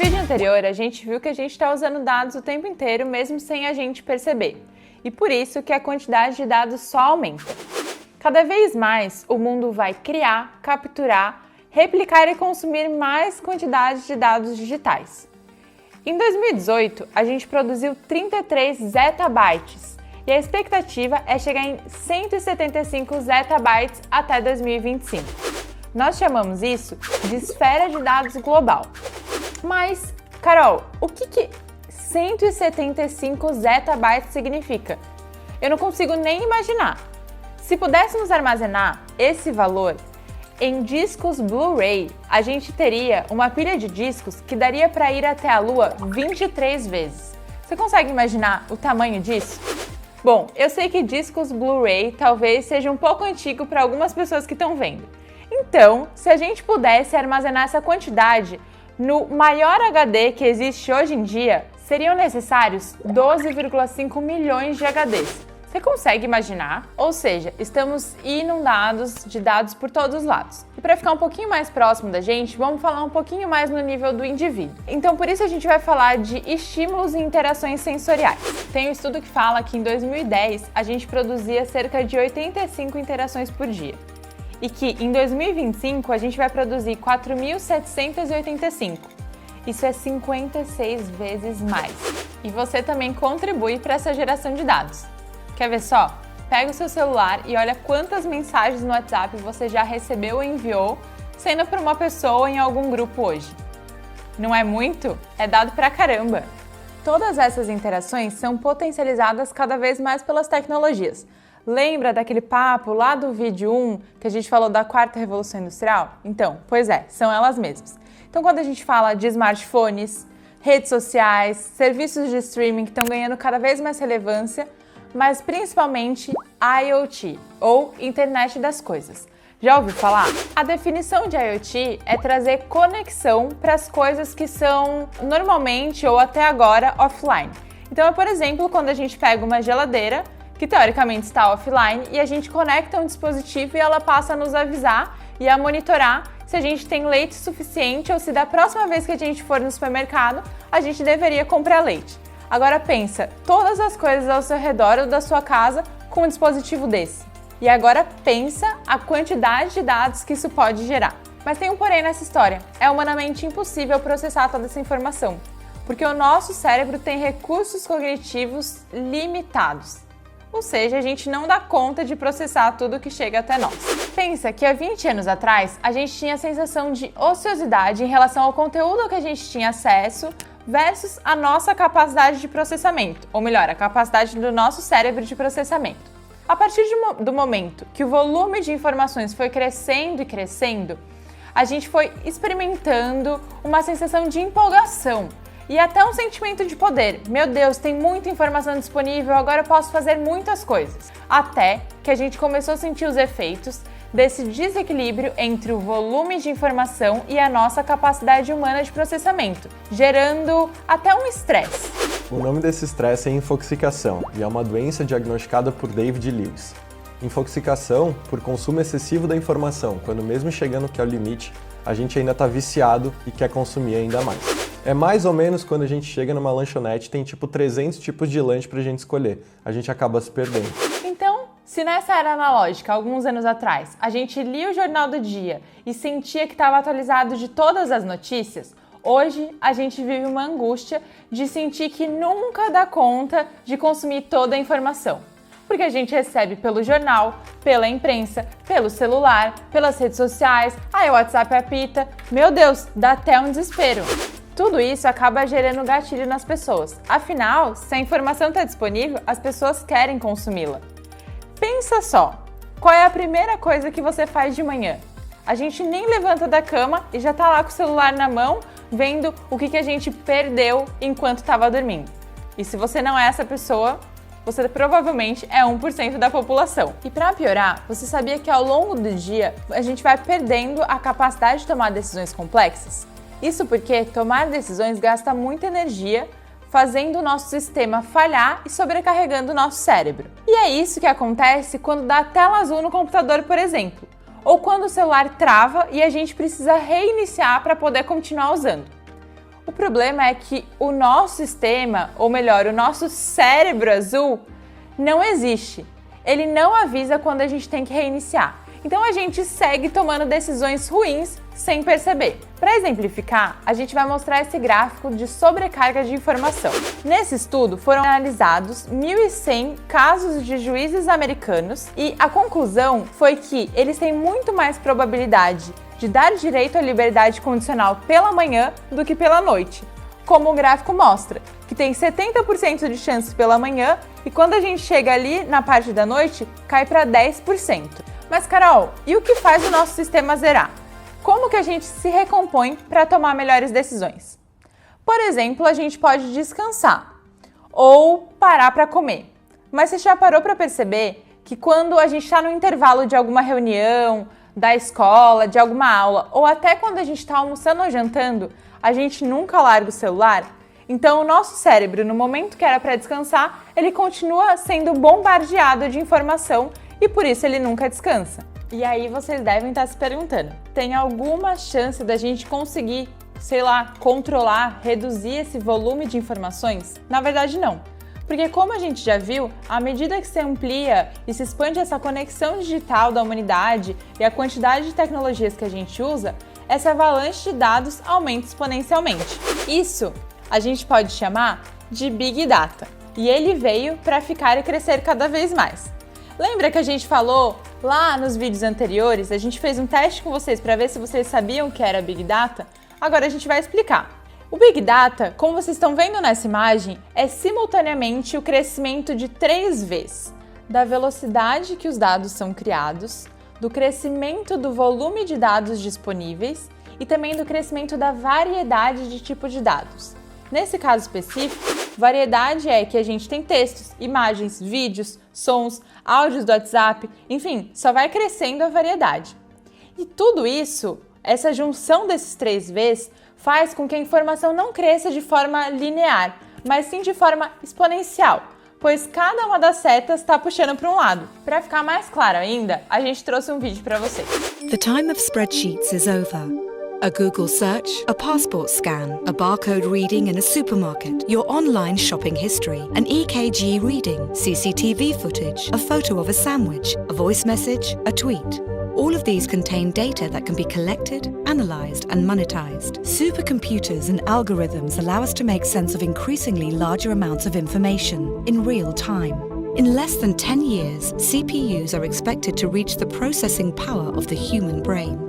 vídeo anterior, a gente viu que a gente está usando dados o tempo inteiro, mesmo sem a gente perceber. E por isso que a quantidade de dados só aumenta. Cada vez mais, o mundo vai criar, capturar, replicar e consumir mais quantidade de dados digitais. Em 2018, a gente produziu 33 zettabytes e a expectativa é chegar em 175 zettabytes até 2025. Nós chamamos isso de esfera de dados global. Mas, Carol, o que 175 zettabytes significa? Eu não consigo nem imaginar. Se pudéssemos armazenar esse valor em discos Blu-ray, a gente teria uma pilha de discos que daria para ir até a Lua 23 vezes. Você consegue imaginar o tamanho disso? Bom, eu sei que discos Blu-ray talvez seja um pouco antigo para algumas pessoas que estão vendo. Então, se a gente pudesse armazenar essa quantidade no maior HD que existe hoje em dia, seriam necessários 12,5 milhões de HDs. Você consegue imaginar? Ou seja, estamos inundados de dados por todos os lados. E para ficar um pouquinho mais próximo da gente, vamos falar um pouquinho mais no nível do indivíduo. Então, por isso a gente vai falar de estímulos e interações sensoriais. Tem um estudo que fala que em 2010 a gente produzia cerca de 85 interações por dia. E que em 2025 a gente vai produzir 4.785. Isso é 56 vezes mais. E você também contribui para essa geração de dados. Quer ver só? Pega o seu celular e olha quantas mensagens no WhatsApp você já recebeu ou enviou, sendo para uma pessoa em algum grupo hoje. Não é muito? É dado pra caramba! Todas essas interações são potencializadas cada vez mais pelas tecnologias. Lembra daquele papo lá do vídeo 1 que a gente falou da quarta revolução industrial? Então, pois é, são elas mesmas. Então, quando a gente fala de smartphones, redes sociais, serviços de streaming que estão ganhando cada vez mais relevância, mas principalmente IoT, ou Internet das Coisas. Já ouviu falar? A definição de IoT é trazer conexão para as coisas que são normalmente ou até agora offline. Então, por exemplo, quando a gente pega uma geladeira, que teoricamente está offline, e a gente conecta um dispositivo e ela passa a nos avisar e a monitorar se a gente tem leite suficiente ou se da próxima vez que a gente for no supermercado, a gente deveria comprar leite. Agora pensa, todas as coisas ao seu redor ou da sua casa com um dispositivo desse. E agora pensa a quantidade de dados que isso pode gerar. Mas tem um porém nessa história, é humanamente impossível processar toda essa informação, porque o nosso cérebro tem recursos cognitivos limitados. Ou seja, a gente não dá conta de processar tudo que chega até nós. Pensa que há 20 anos atrás, a gente tinha a sensação de ociosidade em relação ao conteúdo que a gente tinha acesso versus a nossa capacidade de processamento, ou melhor, a capacidade do nosso cérebro de processamento. A partir do momento que o volume de informações foi crescendo e crescendo, a gente foi experimentando uma sensação de empolgação e até um sentimento de poder. Meu Deus, tem muita informação disponível, agora eu posso fazer muitas coisas. Até que a gente começou a sentir os efeitos desse desequilíbrio entre o volume de informação e a nossa capacidade humana de processamento, gerando até um estresse. O nome desse estresse é infoxicação e é uma doença diagnosticada por David Lewis. Infoxicação por consumo excessivo da informação, quando mesmo chegando que é o limite, a gente ainda está viciado e quer consumir ainda mais. É mais ou menos quando a gente chega numa lanchonete e tem tipo 300 tipos de lanche pra gente escolher. A gente acaba se perdendo. Então, se nessa era analógica, alguns anos atrás, a gente lia o jornal do dia e sentia que estava atualizado de todas as notícias, hoje a gente vive uma angústia de sentir que nunca dá conta de consumir toda a informação. Porque a gente recebe pelo jornal, pela imprensa, pelo celular, pelas redes sociais, aí o WhatsApp apita. Meu Deus, dá até um desespero. Tudo isso acaba gerando gatilho nas pessoas. Afinal, se a informação está disponível, as pessoas querem consumi-la. Pensa só, qual é a primeira coisa que você faz de manhã? A gente nem levanta da cama e já está lá com o celular na mão, vendo o que a gente perdeu enquanto estava dormindo. E se você não é essa pessoa, você provavelmente é 1% da população. E para piorar, você sabia que ao longo do dia a gente vai perdendo a capacidade de tomar decisões complexas? Isso porque tomar decisões gasta muita energia, fazendo o nosso sistema falhar e sobrecarregando o nosso cérebro. E é isso que acontece quando dá tela azul no computador, por exemplo, ou quando o celular trava e a gente precisa reiniciar para poder continuar usando. O problema é que o nosso sistema, ou melhor, o nosso cérebro azul, não existe. Ele não avisa quando a gente tem que reiniciar. Então a gente segue tomando decisões ruins sem perceber. Para exemplificar, a gente vai mostrar esse gráfico de sobrecarga de informação. Nesse estudo foram analisados 1.100 casos de juízes americanos e a conclusão foi que eles têm muito mais probabilidade de dar direito à liberdade condicional pela manhã do que pela noite, como o gráfico mostra, que tem 70% de chances pela manhã e quando a gente chega ali na parte da noite, cai para 10%. Mas Carol, e o que faz o nosso sistema zerar? Como que a gente se recompõe para tomar melhores decisões? Por exemplo, a gente pode descansar ou parar para comer. Mas você já parou para perceber que quando a gente está no intervalo de alguma reunião, da escola, de alguma aula, ou até quando a gente está almoçando ou jantando, a gente nunca larga o celular? Então, o nosso cérebro, no momento que era para descansar, ele continua sendo bombardeado de informação e por isso ele nunca descansa. E aí vocês devem estar se perguntando, tem alguma chance da gente conseguir, controlar, reduzir esse volume de informações? Na verdade, não. Porque como a gente já viu, à medida que se amplia e se expande essa conexão digital da humanidade e a quantidade de tecnologias que a gente usa, essa avalanche de dados aumenta exponencialmente. Isso a gente pode chamar de Big Data. E ele veio para ficar e crescer cada vez mais. Lembra que a gente falou lá nos vídeos anteriores, a gente fez um teste com vocês para ver se vocês sabiam o que era Big Data? Agora a gente vai explicar. O Big Data, como vocês estão vendo nessa imagem, é simultaneamente o crescimento de 3 vezes da velocidade que os dados são criados, do crescimento do volume de dados disponíveis e também do crescimento da variedade de tipo de dados. Nesse caso específico, variedade é que a gente tem textos, imagens, vídeos, sons, áudios do WhatsApp, enfim, só vai crescendo a variedade. E tudo isso, essa junção desses 3 Vs, faz com que a informação não cresça de forma linear, mas sim de forma exponencial, pois cada uma das setas está puxando para um lado. Para ficar mais claro ainda, a gente trouxe um vídeo para vocês. The time of spreadsheets is over. A Google search, a passport scan, a barcode reading in a supermarket, your online shopping history, an EKG reading, CCTV footage, a photo of a sandwich, a voice message, a tweet. All of these contain data that can be collected, analyzed, and monetized. Supercomputers and algorithms allow us to make sense of increasingly larger amounts of information in real time. In less than 10 years, CPUs are expected to reach the processing power of the human brain.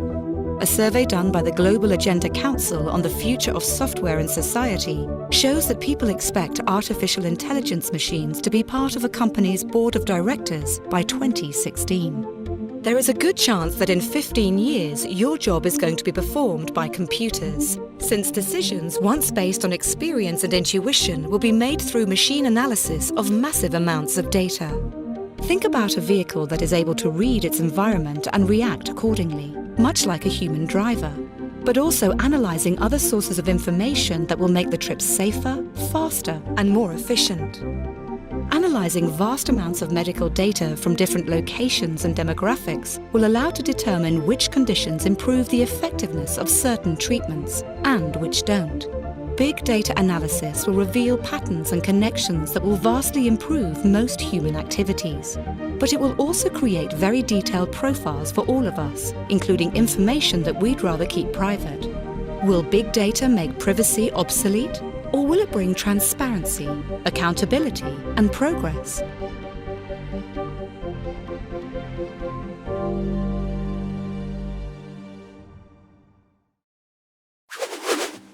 A survey done by the Global Agenda Council on the Future of Software and Society shows that people expect artificial intelligence machines to be part of a company's board of directors by 2016. There is a good chance that in 15 years, your job is going to be performed by computers, since decisions once based on experience and intuition will be made through machine analysis of massive amounts of data. Think about a vehicle that is able to read its environment and react accordingly, much like a human driver, but also analysing other sources of information that will make the trip safer, faster, and more efficient. Analysing vast amounts of medical data from different locations and demographics will allow to determine which conditions improve the effectiveness of certain treatments and which don't. Big data analysis will reveal patterns and connections that will vastly improve most human activities. But it will also create very detailed profiles for all of us, including information that we'd rather keep private. Will big data make privacy obsolete? Or will it bring transparency, accountability, and progress?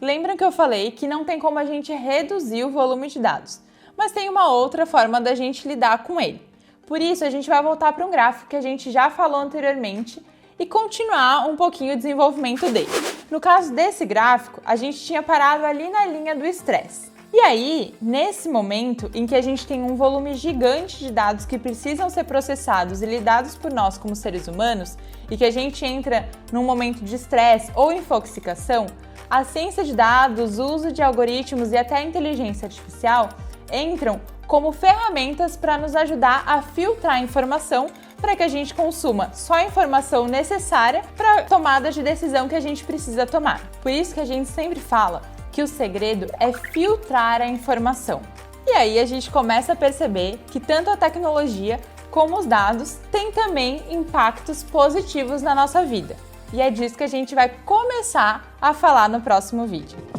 Lembram que eu falei que não tem como a gente reduzir o volume de dados, mas tem uma outra forma da gente lidar com ele. Por isso, a gente vai voltar para um gráfico que a gente já falou anteriormente e continuar um pouquinho o desenvolvimento dele. No caso desse gráfico, a gente tinha parado ali na linha do estresse. E aí, nesse momento em que a gente tem um volume gigante de dados que precisam ser processados e lidados por nós como seres humanos, e que a gente entra num momento de estresse ou infoxicação, a ciência de dados, o uso de algoritmos e até a inteligência artificial entram como ferramentas para nos ajudar a filtrar a informação para que a gente consuma só a informação necessária para a tomada de decisão que a gente precisa tomar. Por isso que a gente sempre fala que o segredo é filtrar a informação. E aí a gente começa a perceber que tanto a tecnologia como os dados têm também impactos positivos na nossa vida. E é disso que a gente vai começar a falar no próximo vídeo.